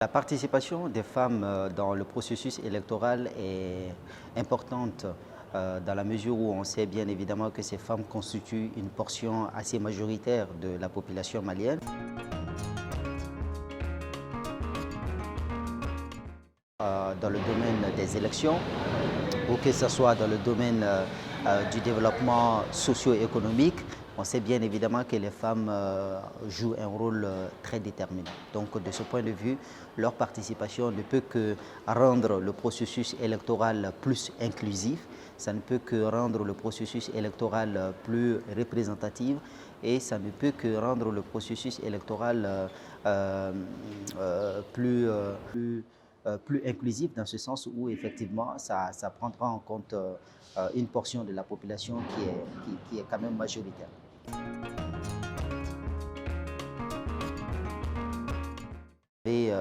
La participation des femmes dans le processus électoral est importante dans la mesure où on sait bien évidemment que ces femmes constituent une portion assez majoritaire de la population malienne. Dans le domaine des élections, ou que ce soit dans le domaine du développement socio-économique, on sait bien évidemment que les femmes jouent un rôle très déterminant. Donc de ce point de vue, leur participation ne peut que rendre le processus électoral plus inclusif, ça ne peut que rendre le processus électoral plus représentatif et ça ne peut que rendre le processus électoral plus inclusif dans ce sens où effectivement ça prendra en compte une portion de la population qui est quand même majoritaire. Et,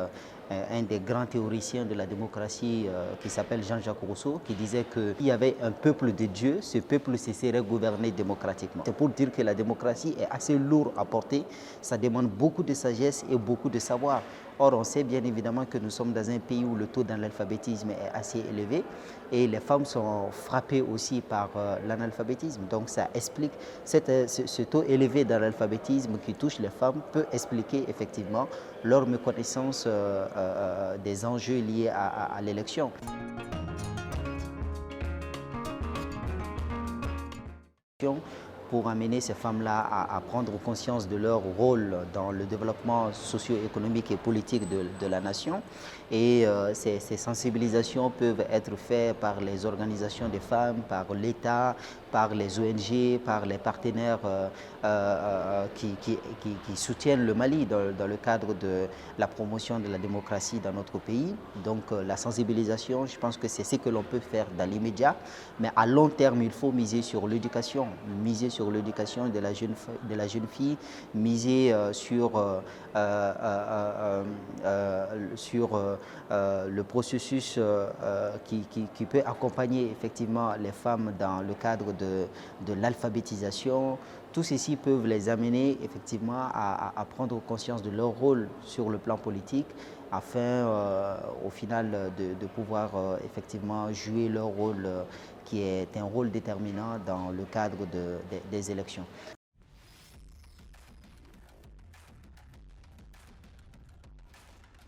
un des grands théoriciens de la démocratie qui s'appelle Jean-Jacques Rousseau qui disait qu'il y avait un peuple de Dieu, ce peuple se serait gouverné démocratiquement. C'est pour dire que la démocratie est assez lourde à porter, ça demande beaucoup de sagesse et beaucoup de savoir. Or, on sait bien évidemment que nous sommes dans un pays où le taux d'analphabétisme est assez élevé et les femmes sont frappées aussi par l'analphabétisme. Donc ça explique, ce taux élevé d'analphabétisme qui touche les femmes peut expliquer effectivement leur méconnaissance des enjeux liés à l'élection. Pour amener ces femmes-là à prendre conscience de leur rôle dans le développement socio-économique et politique de la nation. Et ces sensibilisations peuvent être faites par les organisations des femmes, par l'État, par les ONG, par les partenaires qui soutiennent le Mali dans le cadre de la promotion de la démocratie dans notre pays. Donc la sensibilisation, je pense que c'est ce que l'on peut faire dans l'immédiat, mais à long terme, il faut miser sur l'éducation de la jeune fille, miser sur le processus qui peut accompagner effectivement les femmes dans le cadre de l'alphabétisation. Tout ceci peuvent les amener effectivement à prendre conscience de leur rôle sur le plan politique afin au final de pouvoir effectivement jouer leur rôle qui est un rôle déterminant dans le cadre des élections.